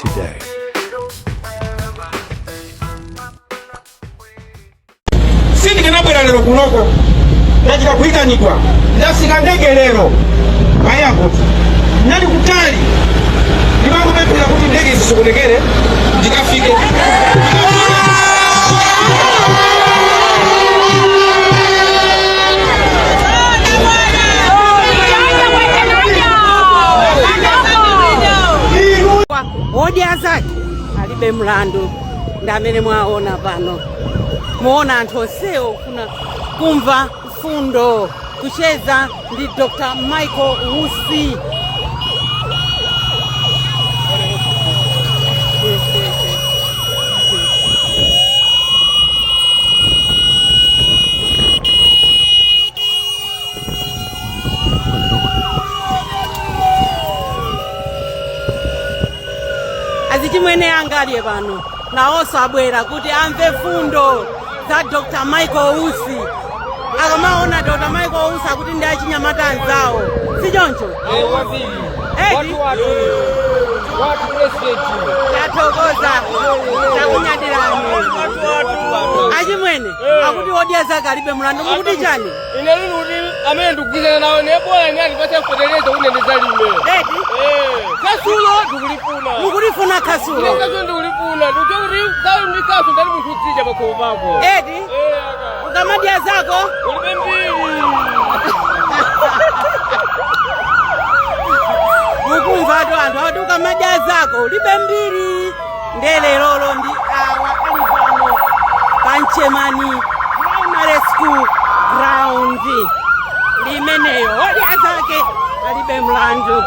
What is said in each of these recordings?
today. Sindi kinabwera lero kunoko ndachita kuyitanidwa ndafika ndege lero mayako nali kutali ndimangopemphera kuti ndege zisokonekere ndikafike. Wodya zake alibe mlandu ndamene mwaona pano. Muona anthu onsewo kuna kumva fundo kucheza ndi Dr. Michael Usi. Azichimwene angalye pano nawonso abwera kuti amve fundo za Dr. Michael Usi. Akamaona Dr. Michael Usi akuti ndi achinyamata anzawo si choncho? Watu president yathokoza takunyadirani achimwene akuti wodya zake alibe mlandu mukuti chani? ine lino kuti amene ndikugwizana nawo nebora nyati pasakufoteleza kuti ndizalime eti kasulo ndikulifuna mukulifuna kasulo kasulo ndikulifuna ndikuti kalu ndi kasu ndali munthu utsija pakhomo pako eti ukamadya zako ulibe mbiri mukumvatu anthu akuti ukamadya zako ulibe mbiri. Ndelelolo ndi awa ali pano Panchemani Primary School ground limeneyo wodya zake alibe mlandu.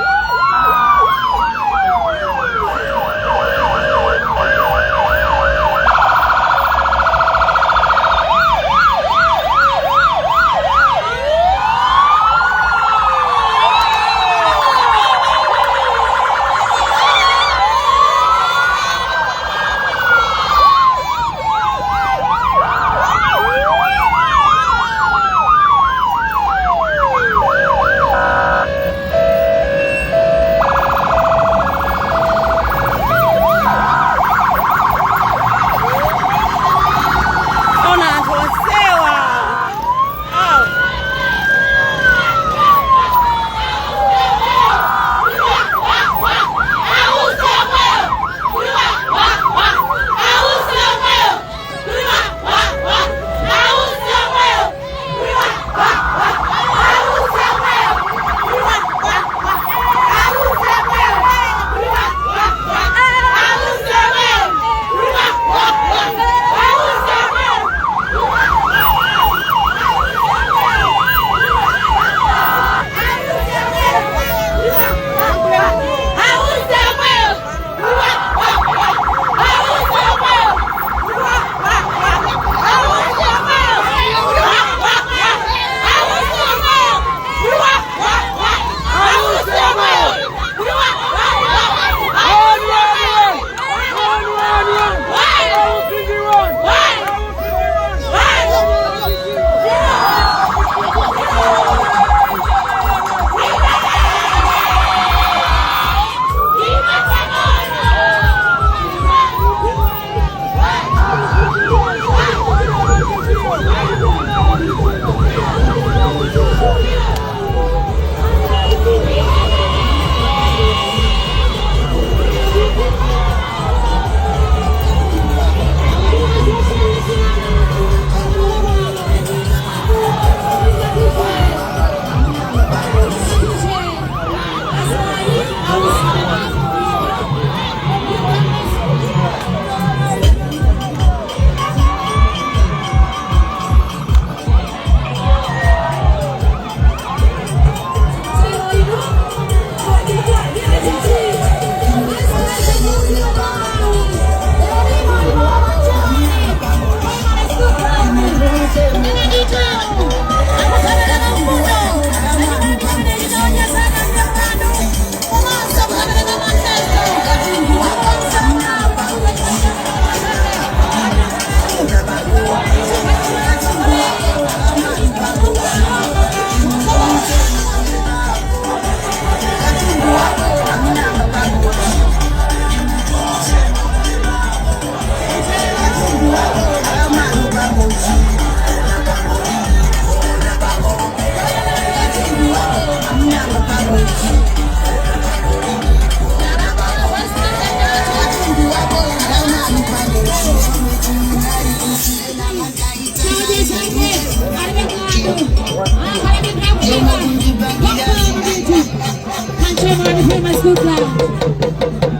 Famous Famous School Club.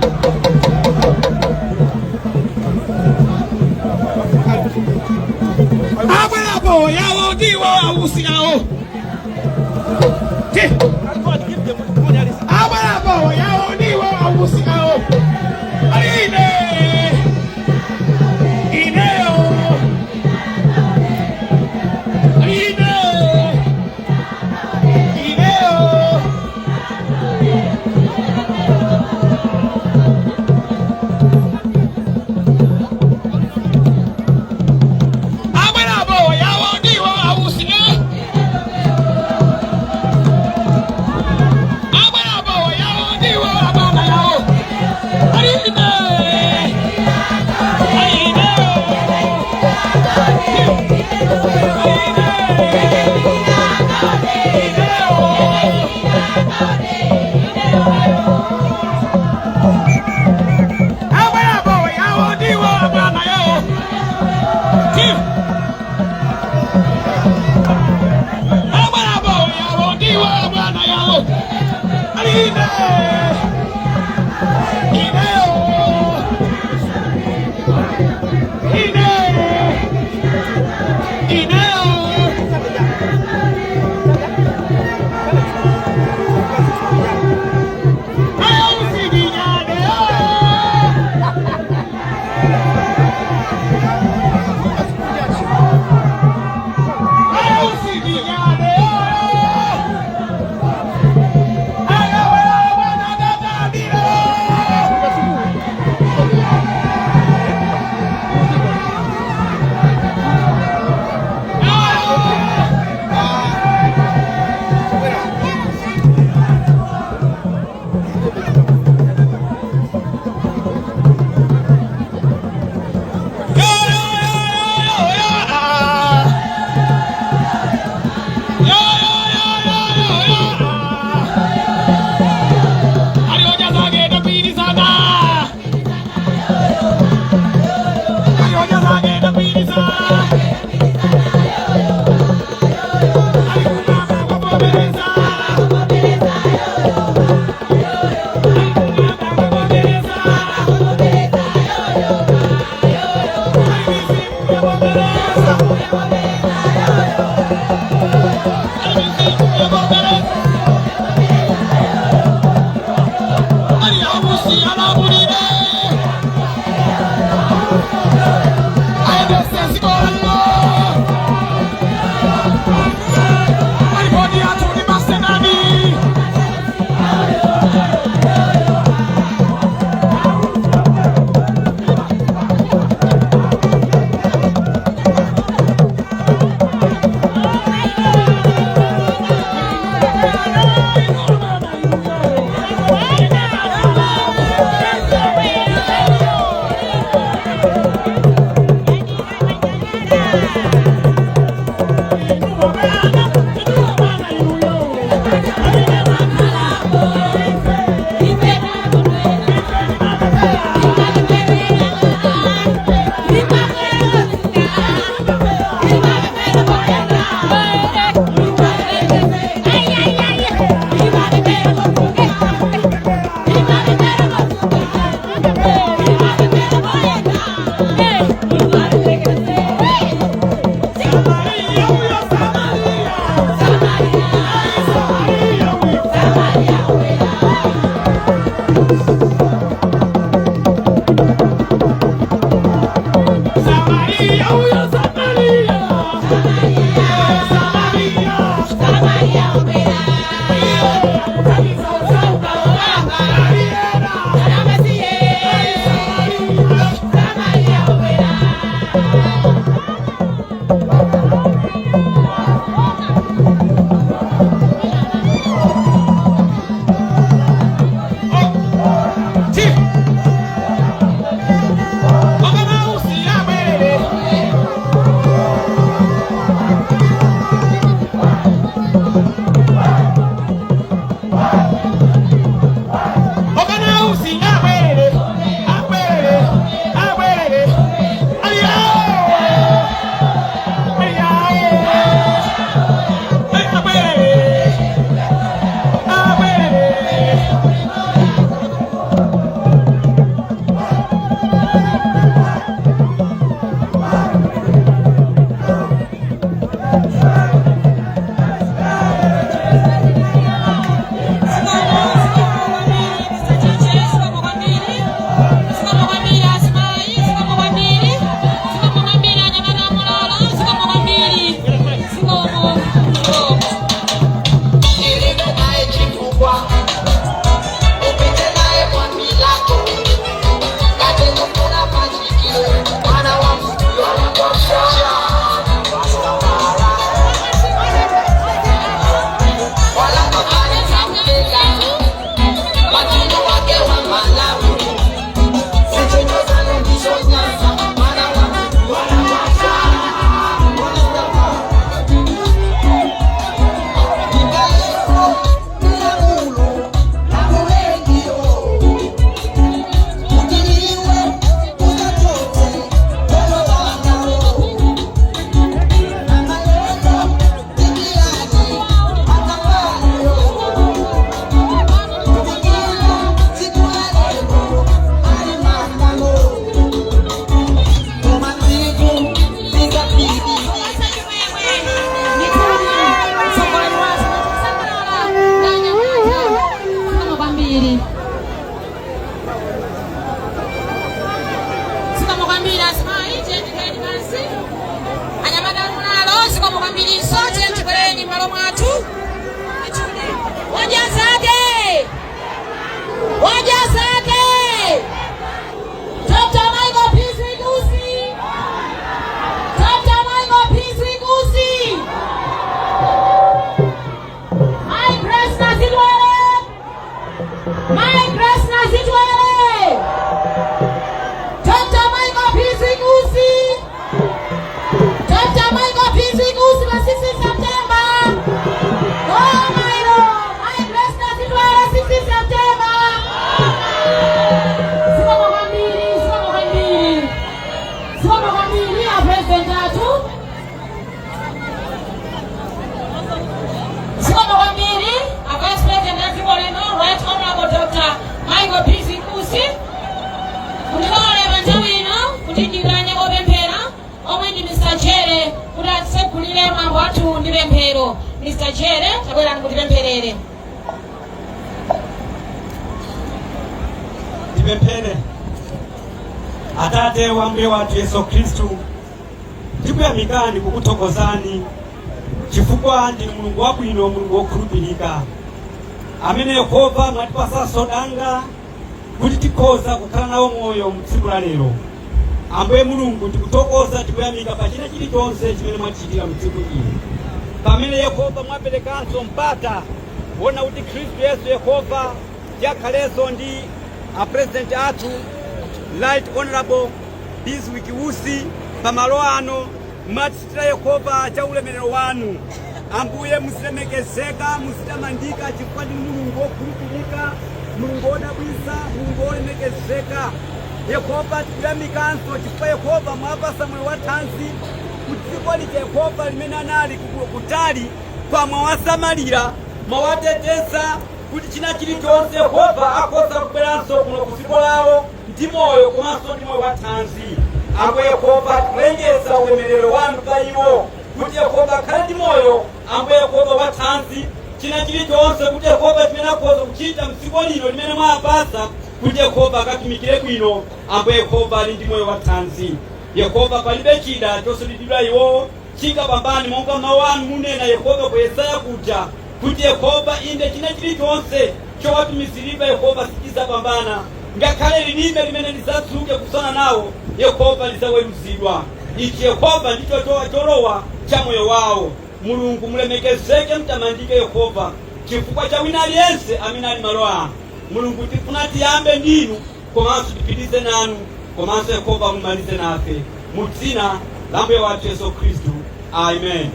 Abalabo yawo diwo awusi yawo. Abalabo yawo diwo awusi yawo. Aline. Ineo. Aline. Ineo. pemphero. Mr. Jere tabwera kuti pempherere. Tipemphere. Atate wa Mbuye wathu Yesu Kristu, tikuyamikani kukuthokozani chifukwa ndi Mulungu wabwino, Mulungu wokhulupirika, amene Yehova mwatipasa danga kuti tikhoza kukhala nawo moyo mtsiku la lero. Ambuye Mulungu tikuthokoza, tikuyamika pa china chilichonse chimene mwatichitira mtsiku ili. Pamene Yehova mwaperekanso mpata wona kuti Khristu Yesu Yehova tiyakhaleso ndi President athu Right Honorable Biswick Usi pamalo ano mwatichitira Yehova cha ulemerero wanu. Ambuye musilemekezeka, musitamandika chifukwa ndi Mulungu wokhulupirika, Mulungu wodabwitsa, Mulungu wolemekezeka. Yehova tikuyamikanso chifukwa Yehova mwapasa moyo wathanzi kuti dziko lija Yehova limene anali kutali kwa mwawasamalira, mwawateteza kuti china chilichonse Yehova akhoza kubweranso kuno ku dziko lawo ndi moyo komanso ndi moyo wathanzi. Ambuye Yehova tikulengeza ulemerero wanu pa iwo kuti Yehova akhale ndi moyo. Ambuye Yehova wathanzi china chilichonse kuti Yehova chimene akhoza kuchita mdziko lino limene mwapasa kuti Yehova akatumikire bwino. Ambuye Yehova ali ndi moyo wathanzi. Yehova palibe chida chosulidwira iwo chingapambane monga mawu anu munena Yehova ku Yesaya kuja kuti Yehova inde china chilichonse chowatumiziriva Yehova sichizapambana. Ngakhale lilime limene lisatsuke kusana nawo Yehova lizaweruzidwa. Ichi Yehova ndicho cholowa cha moyo wawo. Mulungu mulemekezeke, mtamandike Yehova chifukwa cha wina aliyense amene ali malo ano. Mulungu tifuna tiyambe ndinu komanso tipitirize nanu, komanso Yehova mumalize nafe mu dzina la Mbuye wathu Yesu Kristu. Amen.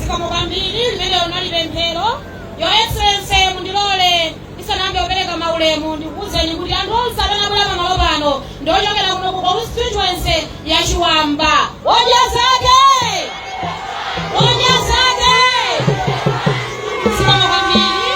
Zikomo kwambiri limene unali pemphero. Your Excellency mundilole isanambe opereka maulemu ndikuwuzeni kuti anthu onse amene abwera pamalo pano ndi ochokera kuno ku constituency ya Chiwamba. Wonjezeke! Wonjezeke! Zikomo kwambiri.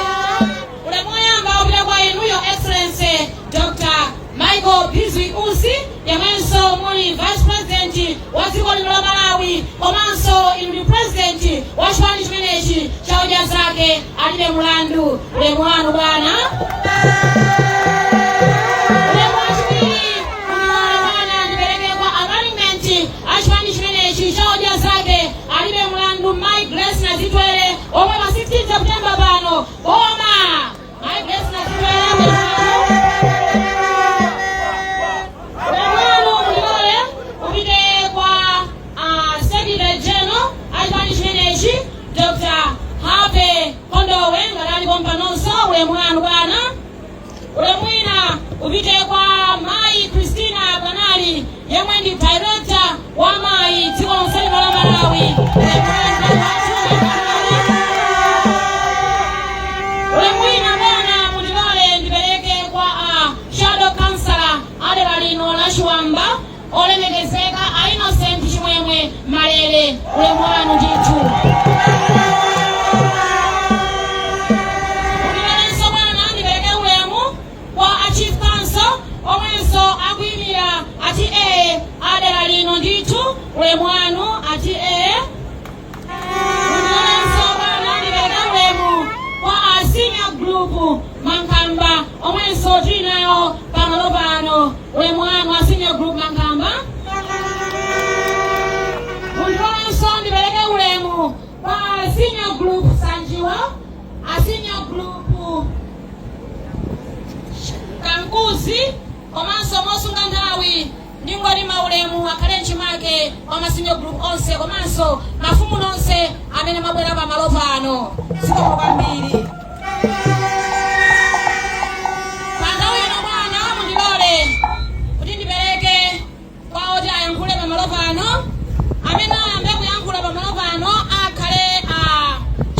Ulemu woyamba upita kwa inu Your Excellency Dr. Michael Biswick Usi, yemwenso muli Vice President wa dziko lino la Malawi, komanso inu ndi President wa chipani chimenechi cha Wonjezeke alibe mulandu. Ulemu wanu bwana. Ulemu wachiwiri unale bwana ndipereke kwa alignment a chipani chimenechi cha Wonjezeke alibe mulandu My Grace Nazitwere omwe pa 16 September pano koma My Grace Nazitwere Dr. Hape Kondowe ngalali kompanonso ulemu wanu bwana. Ulemwina upite kwa Mai Christina Bwanali yemwe ndi director wa Mai dziko lonse lino la Malawi. Ulemwina bwana mundilole ndipereke kwa shadow councilor adera lino la Chiwamba olemekezeka Innocent Chimwemwe Malele. Ulemu wanu ndithu. Chief Council omwenso akuyimira ati adera lino ndithu. Ulemu wanu ati omwenso bwana ndipereka ulemu kwa senior group Mankamba omwenso tili nayo pamalo pano. Ulemu wanu senior group Mankamba. Ulemu ndipereke ulemu kwa senior group Sanjiwa, senior group Kankuzi, komanso mosunga nthawi ndingoti maulemu akhale mchimake kwa senior group onse komanso mafumu nonse amene mabwera pamalo pano. Zikomo kwambiri. Panthawi ino bwana mundilole kuti ndipereke kwa oti ayankhule pamalo pano. Amene ayambe kuyankhula pamalo pano akhale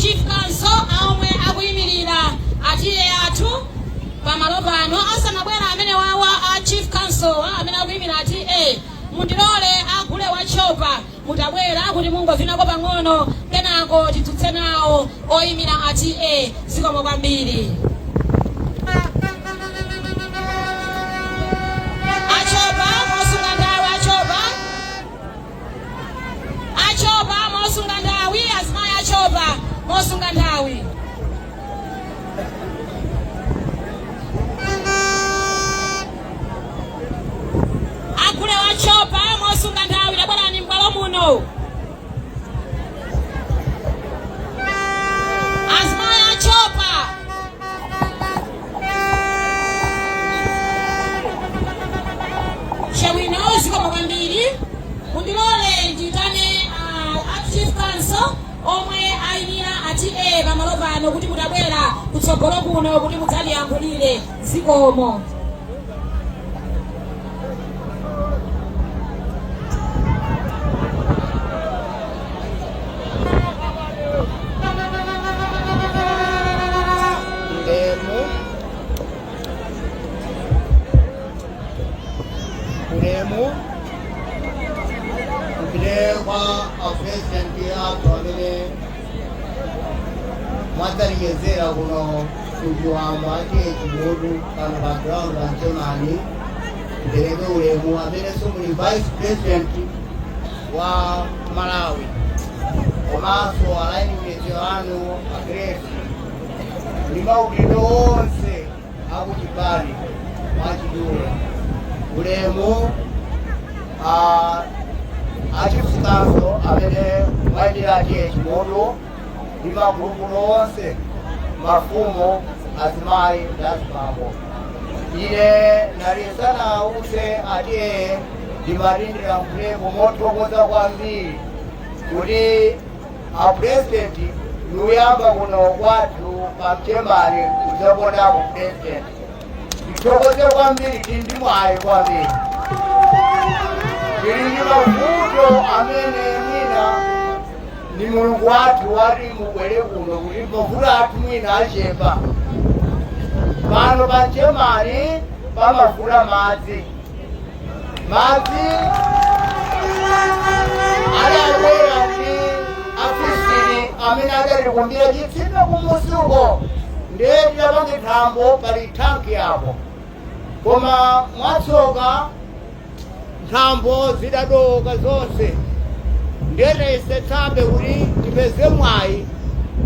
Chief Council omwe akuyimirira atiye athu pamalo pano. Asanabwera amene wawa Chief Council amene akuyimira ati mundilole agule wachopa mutabwera kuti mungovinako pang'ono kenako titsutse nawo oyimira ati zikomo kwambiri. Achopa mosunga nthawi achopa. mosunga nthawi. Agule wachopa mosunga nthawi tabwerani m'bwalo muno. Azimaya achopa. Shawino zikomo kwambiri. Mundilole nditane Chief Council omwe ayimira ati pamalo pano kuti mutabwera kutsogolo kuno kuti mudzatiyankhulire zikomo. Mwatarikezera kuno kujuwamba ati ekimudu kano background bantemani ndereke ulemu amene somuli Vice President wa Malawi komanso alainimete wanu agresi limaudindo onse akuchipani mwachidule ulemu achikusikanso amene mwayendera ati ekimudu limagulupulo onse mafumo azimayi ndazibambo ine nalisana use ati limalindira mkuleko mothokoza kwambiri kuti apuresidenti nuyamba kuno kwathu pamchemani kuzaponako puresidenti ithokoze kwambiri tindimwayi kwambiri ili ndi mavuto amene mwina ni mulungu wathu wati mubwere kuno kuti mavuto athu mwina achepa pano pamchemani pamavula madzi adabwera ndi afisiri amene adatikumbira chitsime kumusuko ndiye tidapange thambo pali thanki yapo koma mwatsoka nthambo zidadoka zonse ndiyete isetsambe kuti tipeze mwayi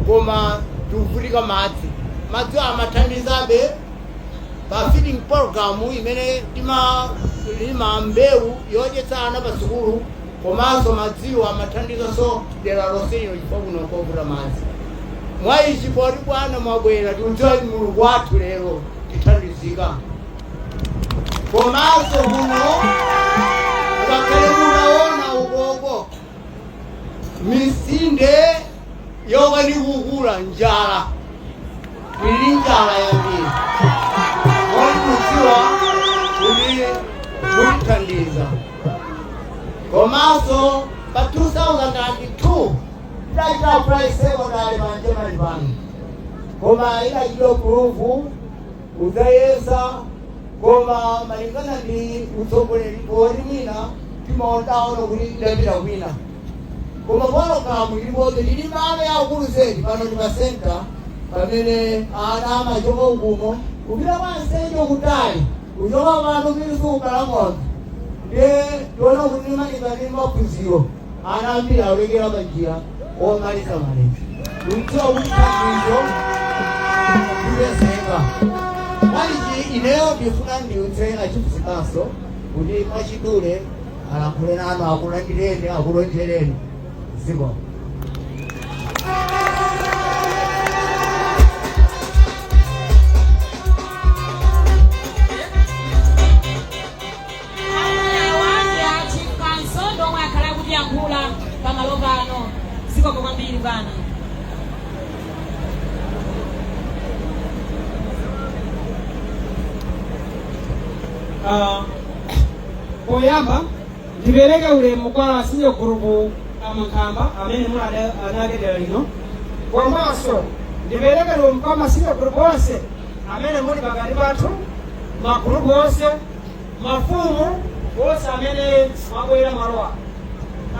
koma tikuvutika madzi amathandizabe pa feeding program imene lima mbewu yodyetsa ana pa sukulu komanso madziwo amathandizanso dera lonseyo chifukwa kuno kovuta madzi mwayichi poti bwana mwabwera tiudziwa mulungu wathu lero tithandizika komanso kuno ukakhale munaona ukoko misinde yoka ndikukula njala ili njala yambiri kudziwa kuti mulithandiza komanso pa 2002 idachita price secondary panchemani pano koma idachita kuruvu udzayesa koma malingana ndi utsogoleri poti mwina timaondaona kuti idapita kwina koma polokamu ilipobe lili malo yaukulu zedi pano ndi masenta pamene ana amachoka ukuno kupita kwansejo kutali kuchoka pano pilisuka la ng'ombe ndiye tiona kuti malikani maphunziro ana ambiri alekera panjira omaliza malembe kudziwa kuti thandizo kupezeka maliji ineyo ndifuna ndiutse achifuzikanso kuti mwachidule alankhule nanu akulandireni akulonjereni ziko pamalo pano ziko kwambiri bana. Poyamba ndibereke ulemu kwa senior group amankamba amene anagedera lino komanso ndibereke ulemu kwa senior group onse amene muli pakati pathu magrupu onse mafumu onse amene mwabwera malowa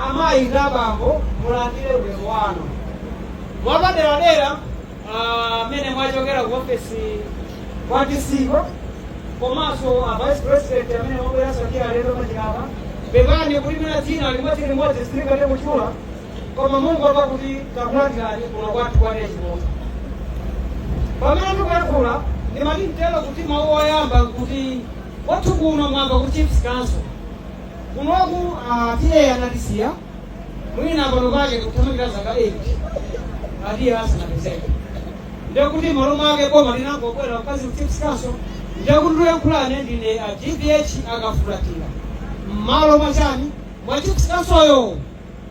amayi ndi abambo mulandire ulemu wanu mwapaderadera amene mwachokera ku ofesi kwa disiko komanso vice president amene mwabwera sakira lero machikapa pepani kulimira dzina limodzi limodzi silikate muchula koma Mungu kuti takulandirani kuno kwathu kwa chimoto. Pamene ndikuyankhula ndimati mtelo kuti mawu oyamba kuti wathu kuno mwamba kuti Chiefs Council kunoku tiye anatisiya mwina pano pake kuthamangirira zaka 8 adiye asanapezeke. Ndekuti malo mwake boma linangokwera mkazi ku Chiefs Council ndekuti ndiyankhulane ndine GVH akafulatira mmalo mwachani mwa Chiefs Council yo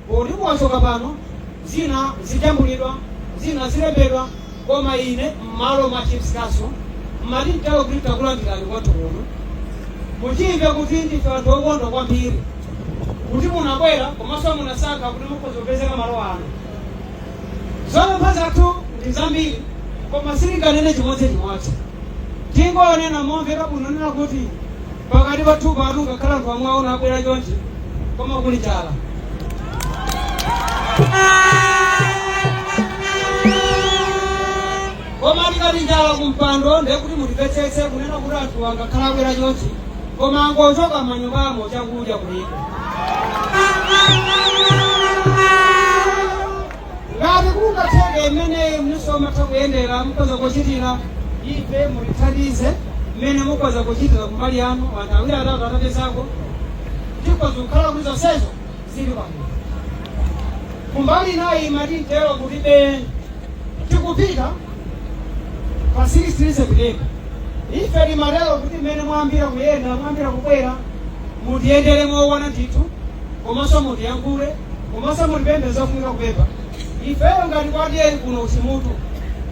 kuti mwachoka pano zina zijambulidwa zina zilembedwa koma ine mmalo mwa Chiefs Council mmati mtelo kuti takulandirani kwathu kuno muchimve kuti ndife anthu okondwa kwambiri kuti munabwera komanso munasankha kuti mukuzopezeka malo ano. Zopempha zathu ndi zambiri koma silinganene chimodzimodzi. Tingonena momveka bwino nena kuti pakati pathu pano ngakhala anthu amwe aona abwera chonchi koma kuli chala. Koma tikati njala kumpando ndekuti mutipetsetse kunena kuti anthu angakhala abwera chonchi koma angochoka manyumbamo chakudya kuliko. Ngati kungatheke imene mnisoma takuyendera mukhoza kuchitira ife mulithandize mmene mukhoza kuchitira kumbali yanu anthu awiri atatu atapezako tikhoza kukhala kuti zonsezo zili pamwe. Kumbali nayi mati mtelo kuti tikupita pa 6 September ife limatero kuti mmene mwambira kuyenda mwambira kubwera mutiyendere moona ndithu komanso mutiyankhule komanso mutipemphe zofunika kupempha. Ifeyo ngati kwatiyeni kuno usimutu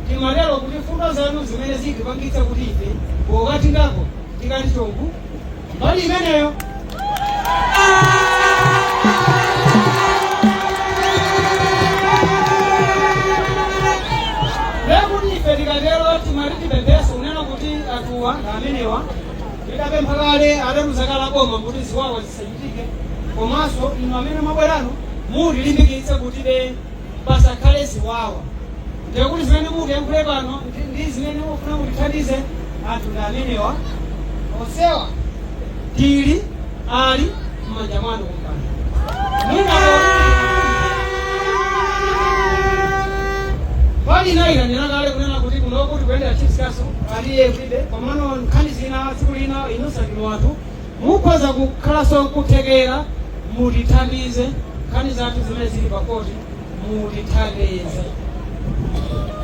timatero kuti fundo zanu zimene zitipangitsa kuti ife pokatingako tikati chongu mbali imeneyo. Lekuti ife tikatero timati tipempheso unena kuti atuwa amenewa tidapempha kale atemuzakala boma kuti ziwawa zisachitike komanso inu amene mwabwerano mutilimbikitse kuti pasakhale ziwawa. Ndekuti zimene mutiyankhule pano ndi zimene mufuna mutithandize anthu ndi amenewa onsewa tili ali m'manja mwanu kumpando. Pali nayi kanena kale kunena kuti kuno kuti kuyendera Chiefs Council aliye kulibe komano nkhani zina tsiku lina inosakili wanthu mukhoza kukhalanso kuthekera mutithandize nkhani zathu zimene zili pakoti mutithandize.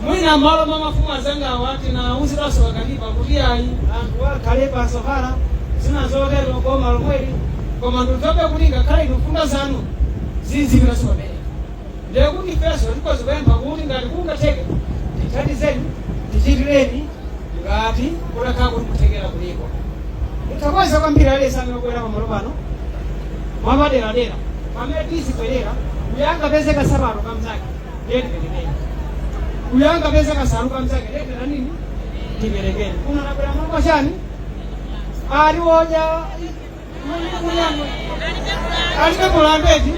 Mwina malo mwa mafumu azangawa tinawuziranso wakatipa kuti ayi anthu akhale pasokhala zina zotero koma lomweli koma nditope kuti ngakhale tifunda zanu zizipiranso pamene. Ndekuti ifenso tikhoza kupempha kuti ngati kungatheke tithandizeni tichitireni ngati kutakhala kuti kuthekera kuliko. Tikhoza kwambiri alesa amene kubwera pamalo pano mwapaderadera pamene tizibwerera uyanga peze kasabalo kamzake ndetiperekeni uyanga peze kasalu kamzake ndetera nini tiperekeni. Kuna nabwera mambo chani aliwoja alibe kulambeti